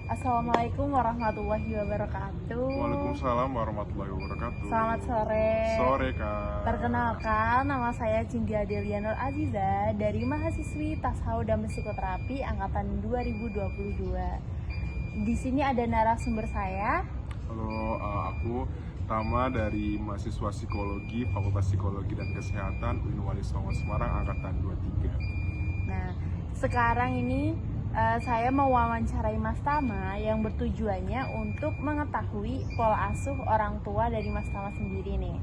Assalamualaikum warahmatullahi wabarakatuh. Waalaikumsalam warahmatullahi wabarakatuh. Selamat sore. Sore, Kak. Perkenalkan, nama saya Cynthia Delia Nur Aziza dari mahasiswi Tashau dan Psikoterapi angkatan 2022. Di sini ada narasumber saya. Halo, aku Tama dari mahasiswa psikologi Fakultas Psikologi dan Kesehatan UIN Wali Songo Semarang angkatan 23. Nah, sekarang ini saya mau wawancarai Mas Tama yang bertujuannya untuk mengetahui pola asuh orang tua dari Mas Tama sendiri nih.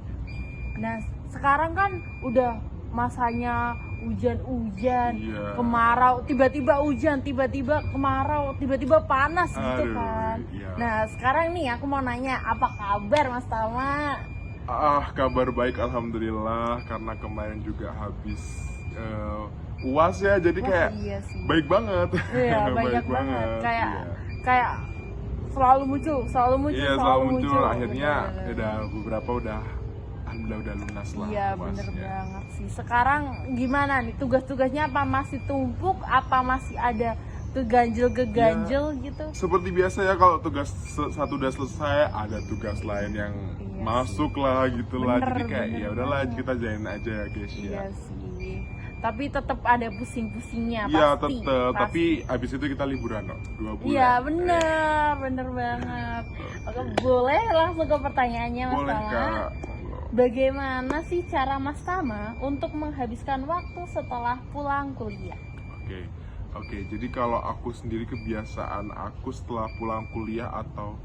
Nah, sekarang kan udah masanya hujan-hujan, kemarau, tiba-tiba hujan, tiba-tiba kemarau, tiba-tiba panas gitu kan. Nah, sekarang nih aku mau nanya, apa kabar Mas Tama? Kabar baik alhamdulillah, karena kemarin juga habis UAS ya, jadi kayak iya sih. baik banget. Iya, banyak banget. Kayak selalu muncul. Iya, selalu muncul. Akhirnya Bener. udah beberapa alhamdulillah udah lunas lah. Iya, bener banget sih. Sekarang gimana nih tugas-tugasnya, apa masih tumpuk, apa masih ada keganjel gitu? Seperti biasa ya, kalau tugas satu udah selesai, ada tugas lain yang masuk lah gitulah. Jadi kayak ya udahlah, kita jalanin aja ya guys. Iya sih. Tapi tetap ada pusing-pusingnya Iya, pasti. tetep. Tapi abis itu kita liburan kok, 2 bulan. Iya, bener banget. Oke, boleh langsung ke pertanyaannya Mas Boleh, Tama. Kak. Bagaimana sih cara Mas Tama untuk menghabiskan waktu setelah pulang kuliah? Oke. Jadi kalau aku sendiri, kebiasaan aku setelah pulang kuliah atau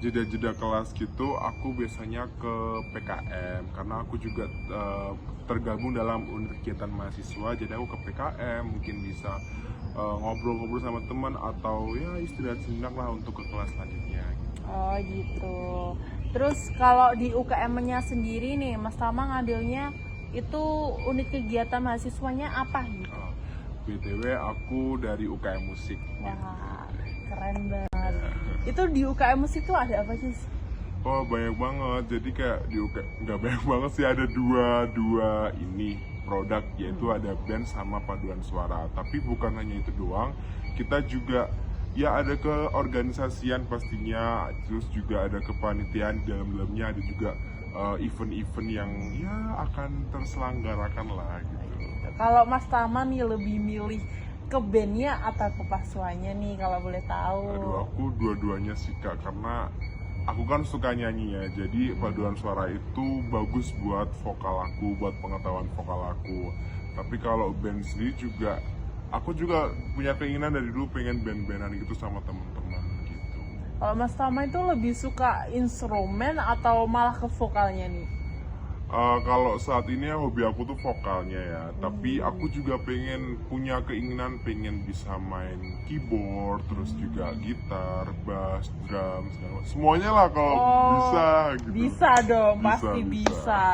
jeda-jeda kelas gitu, aku biasanya ke PKM karena aku juga tergabung dalam unit kegiatan mahasiswa. Jadi aku ke PKM, mungkin bisa ngobrol-ngobrol sama teman atau ya istirahat sejenak lah untuk ke kelas selanjutnya gitu. Oh gitu. Terus kalau di UKM-nya sendiri nih, Mas Tama ngambilnya itu unit kegiatan mahasiswanya apa gitu? BTW aku dari UKM musik. Wah, keren banget. Itu di UKM musik tuh ada apa sih? Oh, banyak banget. Jadi kayak di UKM nggak banyak banget sih, ada dua ini produk, yaitu ada band sama paduan suara. Tapi bukan hanya itu doang, kita juga ya ada keorganisasian pastinya, terus juga ada kepanitiaan, di dalamnya ada juga event-event yang ya akan terselenggarakan lah gitu. Kalau Mas Tama nih lebih milih ke bandnya atau ke pasuannya nih, kalau boleh tahu? Aduh, aku dua-duanya sih Kak, karena aku kan suka nyanyi ya. Jadi paduan suara itu bagus buat vokal aku, buat pengetahuan vokal aku. Tapi kalau band sendiri juga, aku juga punya keinginan dari dulu pengen band-bandan gitu sama teman-teman gitu. Kalau Mas Tama itu lebih suka instrumen atau malah ke vokalnya nih? Kalau saat ini hobi aku tuh vokalnya ya, tapi aku juga punya keinginan pengen bisa main keyboard, terus juga gitar, bass, drum, semuanya lah kalau bisa gitu. Bisa dong, Bisa, pasti bisa. bisa.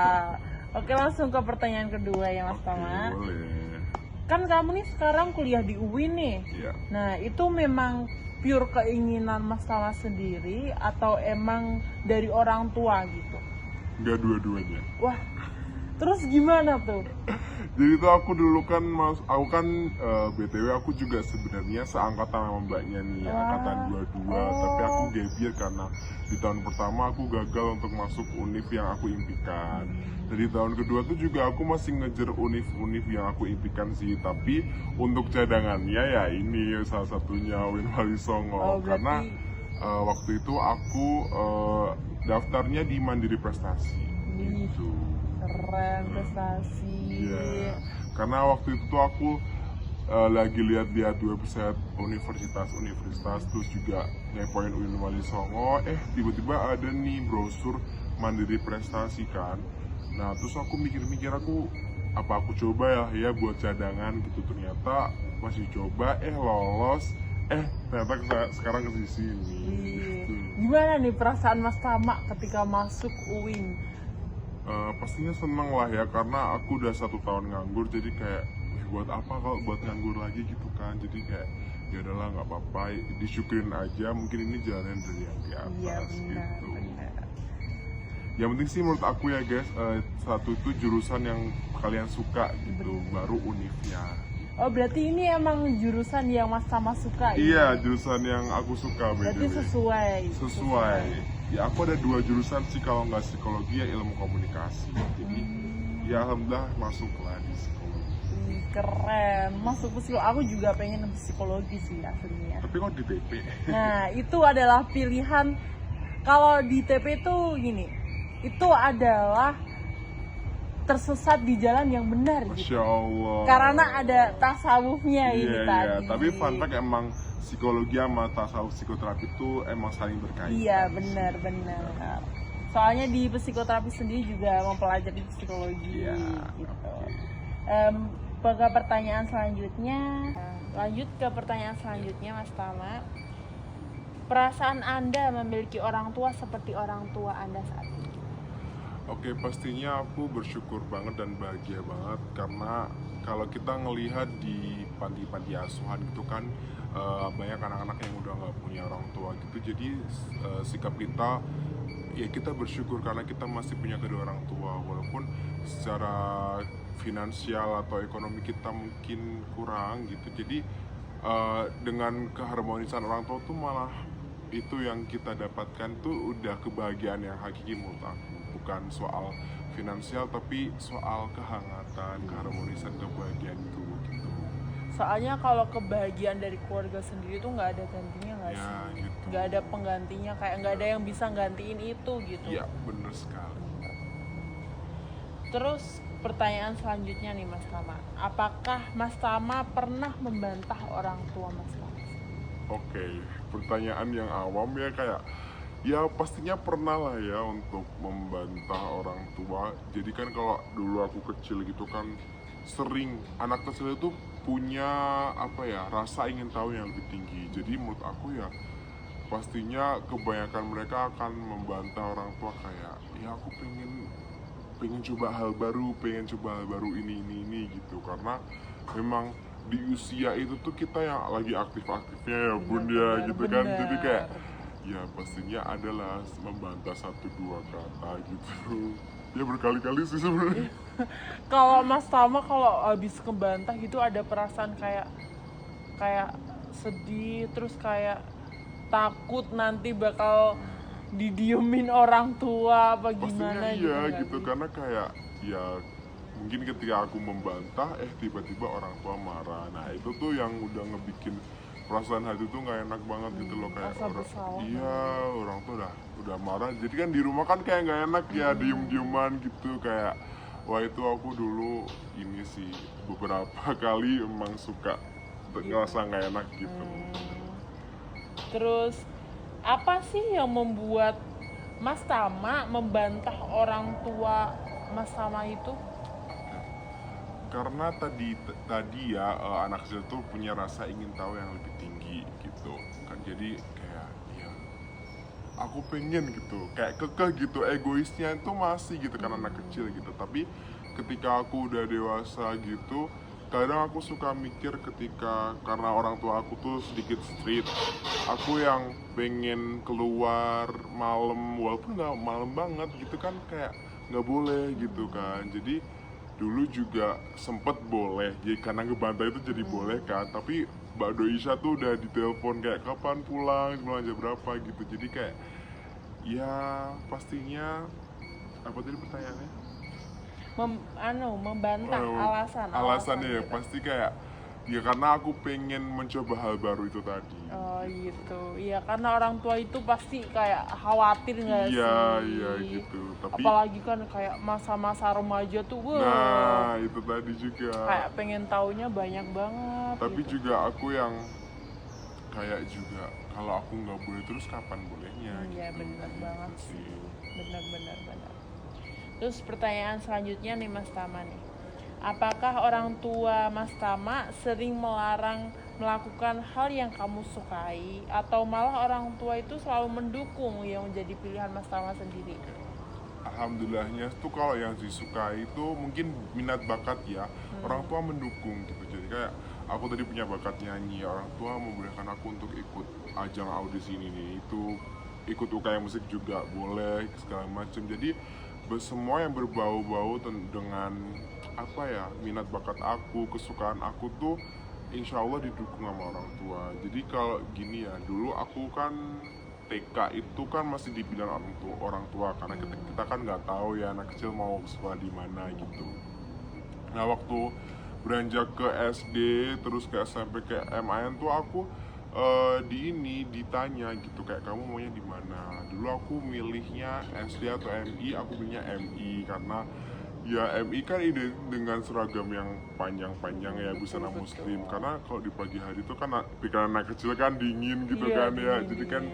Oke, langsung ke pertanyaan kedua ya Mas Tama. Boleh. Kan kamu nih sekarang kuliah di UIN nih. Iya. Nah, itu memang pure keinginan Mas Tama sendiri atau emang dari orang tua gitu? Enggak, dua-duanya. Wah, terus gimana tuh? Jadi tuh aku dulu kan aku kan BTW aku juga sebenarnya seangkatan sama mbaknya nih, angkatan 22. Tapi aku gap year karena di tahun pertama aku gagal untuk masuk univ yang aku impikan. Jadi tahun kedua tuh juga aku masih ngejar univ-univ yang aku impikan sih. Tapi untuk cadangannya ya ini salah satunya UIN Wali Songo. Karena waktu itu aku daftarnya di Mandiri Prestasi gitu. Keren, prestasi. Iya, karena waktu itu tuh aku lagi lihat-lihat website universitas, terus juga ngepoin UIN Wali Songo. Tiba-tiba ada nih brosur Mandiri Prestasi kan. Nah, terus aku mikir-mikir, apa aku coba ya buat cadangan gitu. Ternyata masih coba, lolos. Ternyata sekarang ke sini. Gitu. Gimana nih perasaan Mas Tama ketika masuk UIN? Pastinya seneng lah ya, karena aku udah 1 tahun nganggur. Jadi kayak buat apa kalau buat nganggur lagi gitu kan. Jadi kayak ya udahlah, nggak apa-apa, disyukurin aja. Mungkin ini jalan dari yang di atas gitu. Yang penting sih menurut aku ya guys, satu itu jurusan yang kalian suka gitu, baru univnya gitu. Oh, berarti ini emang jurusan yang Mas Tama suka? Iya, ini? jurusan yang aku suka Berarti BTW. sesuai. Ya aku ada 2 jurusan sih, kalau nggak psikologi ya ilmu komunikasi. Jadi ya alhamdulillah masuklah di psikologi. Keren, masuk psikologi. Aku juga pengen psikologi sih aslinya. Tapi kok di TP? Nah, itu adalah pilihan. Kalau di TP itu gini, itu adalah tersesat di jalan yang benar gitu. Masya Allah. Karena ada tasawufnya ini Iya, tadi. tapi fun fact emang psikologi sama tasawuf psikoterapi itu emang saling berkaitan. Iya, benar. Soalnya di psikoterapi sendiri juga mempelajari psikologi Iya, gitu. oke. Ke pertanyaan selanjutnya. Lanjut ke pertanyaan selanjutnya, Mas Tama. Perasaan Anda memiliki orang tua seperti orang tua Anda saat ini? Oke, pastinya aku bersyukur banget dan bahagia banget karena kalau kita ngelihat di panti-panti asuhan gitu kan, banyak anak-anak yang udah nggak punya orang tua gitu. Jadi sikap kita ya kita bersyukur karena kita masih punya kedua orang tua, walaupun secara finansial atau ekonomi kita mungkin kurang gitu. Jadi dengan keharmonisan orang tua tuh malah itu yang kita dapatkan tuh udah kebahagiaan yang hakiki menurut aku, bukan soal finansial tapi soal kehangatan, keharmonisan, kebahagiaan itu gitu. Soalnya kalau kebahagiaan dari keluarga sendiri tuh nggak ada gantinya nggak Ya, sih? gitu. Nggak ada penggantinya, kayak nggak ada yang bisa gantiin itu gitu. Iya, bener sekali. Terus pertanyaan selanjutnya nih, Mas Tama. Apakah Mas Tama pernah membantah orang tua Mas Tama? Oke, pertanyaan yang awam ya, kayak ya pastinya pernah lah ya untuk membantah orang tua. Jadi kan kalau dulu aku kecil gitu kan sering, anak kecil itu punya apa ya, rasa ingin tahu yang lebih tinggi. Jadi menurut aku ya pastinya kebanyakan mereka akan membantah orang tua, kayak ya aku pengen coba hal baru, ini gitu, karena memang di usia itu tuh kita yang lagi aktif-aktifnya ya bun ya gitu kan. Jadi kayak ya pastinya adalah membantah 1-2 kata gitu. Ya berkali-kali sih sebenarnya. Kalau Mas Tama kalau habis kebantah gitu ada perasaan kayak sedih, terus kayak takut nanti bakal didiemin orang tua apa Pastinya gimana iya nggak gitu, sih? karena kayak ya mungkin ketika aku membantah tiba-tiba orang tua marah. Nah itu tuh yang udah ngebikin perasaan hati tuh nggak enak banget gitu loh, kayak Rasa bersalah. iya orang tuh udah marah. Jadi kan di rumah kan kayak nggak enak ya, diem-dieman gitu, kayak wah itu aku dulu ini sih beberapa kali emang suka ngerasa nggak enak gitu. Terus apa sih yang membuat Mas Tama membantah orang tua Mas Tama itu? Karena tadi ya anak kecil tuh punya rasa ingin tahu yang lebih tinggi gitu kan. Jadi kayak ya aku pengen gitu, kayak kekeh gitu, egoisnya itu masih gitu karena anak kecil gitu. Tapi ketika aku udah dewasa gitu, kadang aku suka mikir ketika karena orang tua aku tuh sedikit strict, aku yang pengen keluar malam walaupun nggak malam banget gitu kan, kayak nggak boleh gitu kan. Jadi dulu juga sempet boleh, jadi karena ngebantah itu jadi boleh kan. Tapi Mbak Doisha tuh udah ditelepon kayak kapan pulang jam berapa gitu. Jadi kayak ya pastinya apa tadi pertanyaannya? Membantah Alasannya ya gitu. pasti kayak ya karena aku pengen mencoba hal baru itu tadi. Oh gitu, iya karena orang tua itu pasti kayak khawatir nggak sih? Iya gitu. Tapi Apalagi kan kayak masa-masa remaja tuh, wah, nah itu tadi juga. kayak pengen taunya banyak banget. Tapi gitu. juga aku yang kayak juga kalau aku nggak boleh terus kapan bolehnya? Iya gitu. benar banget Gitu sih, benar. Terus pertanyaan selanjutnya nih Mas Tama nih, apakah orang tua Mas Tama sering melarang melakukan hal yang kamu sukai atau malah orang tua itu selalu mendukung yang menjadi pilihan Mas Tama sendiri? Alhamdulillahnya tuh kalau yang disukai itu mungkin minat bakat ya, orang tua mendukung gitu. Jadi kayak aku tadi punya bakat nyanyi, orang tua membolehkan aku untuk ikut ajang audisi ini itu, ikut UKM musik juga boleh segala macam. Jadi semua yang berbau-bau dengan apa ya, minat bakat aku, kesukaan aku tuh insya Allah didukung sama orang tua. Jadi kalau gini ya, dulu aku kan TK itu kan masih dibilang orang tua karena kita kan nggak tahu ya anak kecil mau sekolah di mana gitu. Nah waktu beranjak ke SD terus ke SMP ke MAN tuh aku ditanya gitu kayak kamu maunya di mana. Dulu aku milihnya SD atau MI, aku pilihnya MI karena ya MI kan ide dengan seragam yang panjang-panjang ya busana muslim. Karena kalau di pagi hari itu kan pikiran anak kecil kan dingin gitu kan ya. Jadi kan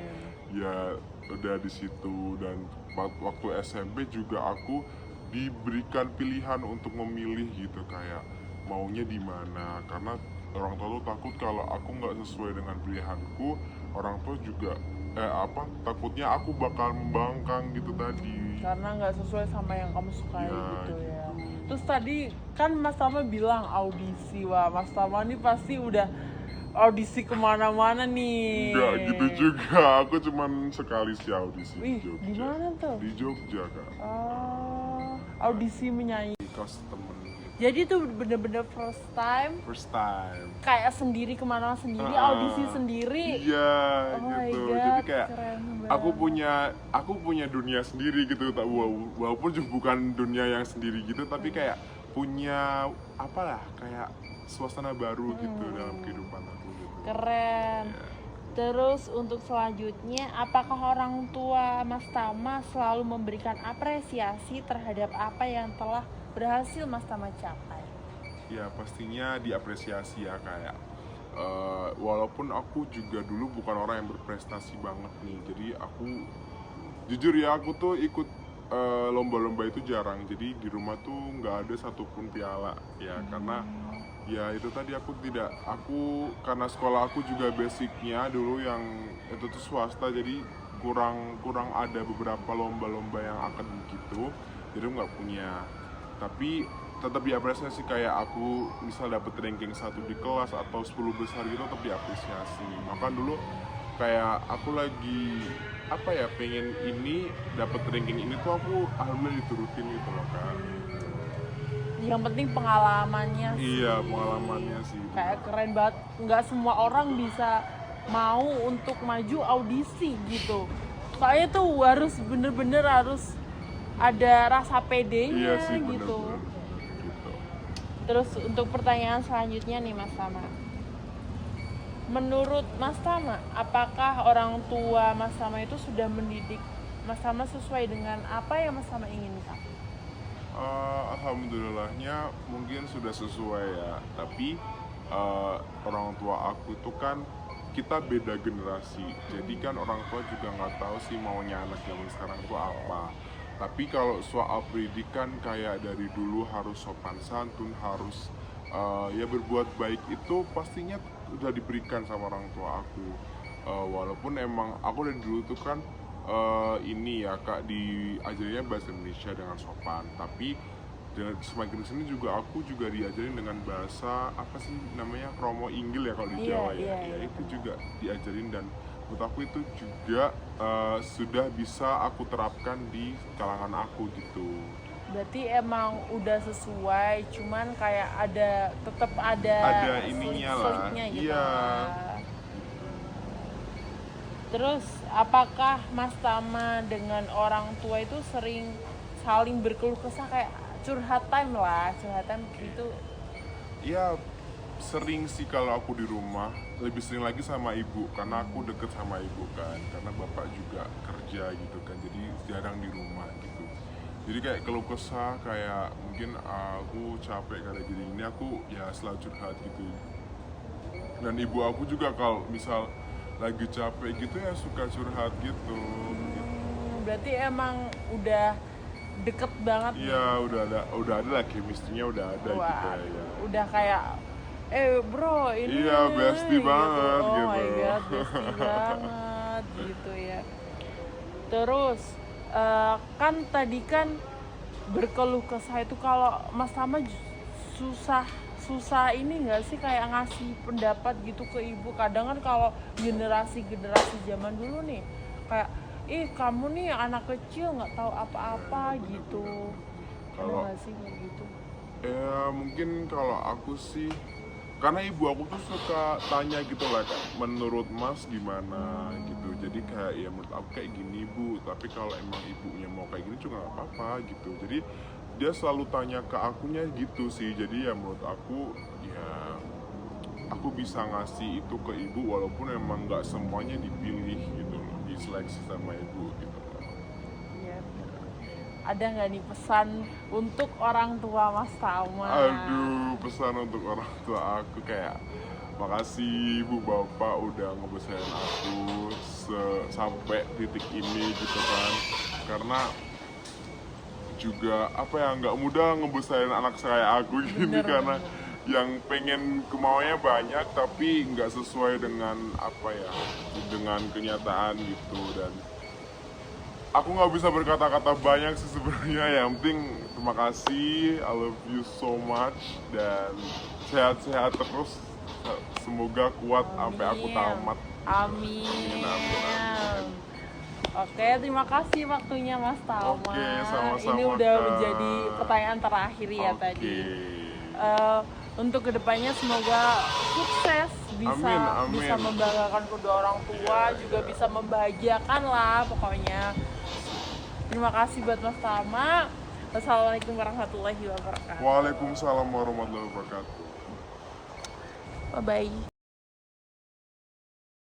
ya udah di situ. Dan waktu SMP juga aku diberikan pilihan untuk memilih gitu kayak maunya di mana, karena orang tua tuh takut kalau aku nggak sesuai dengan pilihanku, orang tua juga takutnya aku bakal membangkang gitu tadi karena nggak sesuai sama yang kamu sukai ya, gitu ya. gitu. Terus tadi kan Mas Tama bilang audisi, wah Mas Tama nih pasti udah audisi kemana-mana nih. Enggak gitu juga, aku cuman sekali sih audisi Wih, di Jogja. di mana tuh? Di Jogja Kak. Audisi menyanyi. Di kelas temen. Jadi itu bener-bener first time. First time. Kayak sendiri kemana sendiri, audisi sendiri. Iya, Oh my gitu. God, Jadi kayak keren aku punya dunia sendiri gitu. Walaupun juga bukan dunia yang sendiri gitu, tapi kayak punya apalah kayak suasana baru gitu dalam kehidupan aku gitu. Keren. Ya. Terus untuk selanjutnya, apakah orang tua Mas Tama selalu memberikan apresiasi terhadap apa yang telah berhasil Mas Tama capai? Ya pastinya diapresiasi ya kayak walaupun aku juga dulu bukan orang yang berprestasi banget nih, jadi aku jujur ya aku tuh ikut lomba-lomba itu jarang, jadi di rumah tuh nggak ada satupun piala ya karena ya itu tadi aku karena sekolah aku juga basicnya dulu yang itu tuh swasta, jadi kurang ada beberapa lomba-lomba yang akademik gitu, jadi nggak punya. Tapi tetap diapresiasi kayak aku misal dapet ranking 1 di kelas atau 10 besar gitu tetap diapresiasi. Maka dulu kayak aku lagi pengen ini dapet ranking ini tuh aku alhamdulillah diturutin gitu loh kan. Yang penting pengalamannya sih. Iya pengalamannya sih. Kayak keren banget. Nggak semua orang bisa mau untuk maju audisi gitu. Soalnya tuh harus bener-bener harus ada rasa pedenya sih, gitu. Bener-bener gitu. Terus untuk pertanyaan selanjutnya nih Mas Tama. Menurut Mas Tama, apakah orang tua Mas Tama itu sudah mendidik Mas Tama sesuai dengan apa yang Mas Tama inginkan? Alhamdulillahnya mungkin sudah sesuai ya. Tapi orang tua aku itu kan kita beda generasi. Jadi kan orang tua juga nggak tahu sih maunya anak zaman sekarang itu apa. Tapi kalau soal pendidikan kayak dari dulu harus sopan santun, harus ya berbuat baik itu pastinya udah diberikan sama orang tua aku. Walaupun emang aku dari dulu tuh kan ini ya Kak diajarinnya bahasa Indonesia dengan sopan. Tapi semakin kesini juga aku juga diajarin dengan bahasa apa sih namanya kromo inggil ya kalau di Jawa ya. Ya itu juga diajarin dan menurut aku itu juga sudah bisa aku terapkan di kalangan aku gitu. Berarti emang udah sesuai, cuman kayak tetap ada ininya lah. gitu. Iya. Terus apakah Mas Tama dengan orang tua itu sering saling berkeluh kesah kayak curhat time gitu? Iya sering sih kalau aku di rumah, lebih sering lagi sama ibu karena aku deket sama ibu kan, karena bapak juga kerja gitu kan, jadi jarang di rumah gitu. Jadi kayak keluh kesah kayak mungkin aku capek karena gini ini aku ya selalu curhat gitu. Dan ibu aku juga kalau misal lagi capek gitu ya suka curhat gitu. Berarti emang udah deket banget. Iya udah ada lah chemistry-nya udah ada. Wah, gitu ya. Udah kayak bro ini iya bestie gitu. banget oh gitu. My God, bestie banget gitu ya. Terus kan tadi kan berkeluh kesah itu kalau Mas Tama susah ini nggak sih kayak ngasih pendapat gitu ke ibu. Kadang kan kalau generasi zaman dulu nih kayak kamu nih anak kecil nggak tahu apa-apa gitu. Kalau nggak sih kayak gitu. Ya mungkin kalau aku sih, karena ibu aku tuh suka tanya gitu lah Kak, menurut Mas gimana gitu. Jadi kayak ya menurut aku kayak gini Bu, tapi kalau emang ibunya mau kayak gini juga nggak apa-apa gitu. Jadi dia selalu tanya ke akunya gitu sih. Jadi ya menurut aku ya aku bisa ngasih itu ke ibu walaupun emang nggak semuanya dipilih gitu loh, diseleksi sama ibu gitu loh. Iya. Ada nggak nih pesan untuk orang tua Mas Tama? Aduh, pesan untuk orang tua aku kayak makasih ibu bapak udah ngebesarin aku sampai titik ini gitu kan. Karena juga apa ya nggak mudah ngebesarin anak saya aku gini Bener, karena bener. yang pengen kemauannya banyak tapi nggak sesuai dengan apa ya dengan kenyataan gitu. Dan aku nggak bisa berkata-kata banyak sih sebenarnya, yang penting terima kasih, I love you so much, dan sehat-sehat terus, semoga kuat sampai aku tamat. Amin. Amin, amin, amin. Oke, terima kasih waktunya Mas Tama. Oke, sama-sama, Ini udah Kak. menjadi pertanyaan terakhir ya Oke. tadi. Untuk kedepannya semoga sukses, bisa Amin, amin. bisa membanggakan kedua orang tua, juga bisa membahagiakan lah pokoknya. Terima kasih buat Mas Tama. Wassalamualaikum warahmatullahi wabarakatuh. Waalaikumsalam warahmatullahi wabarakatuh. Bye bye.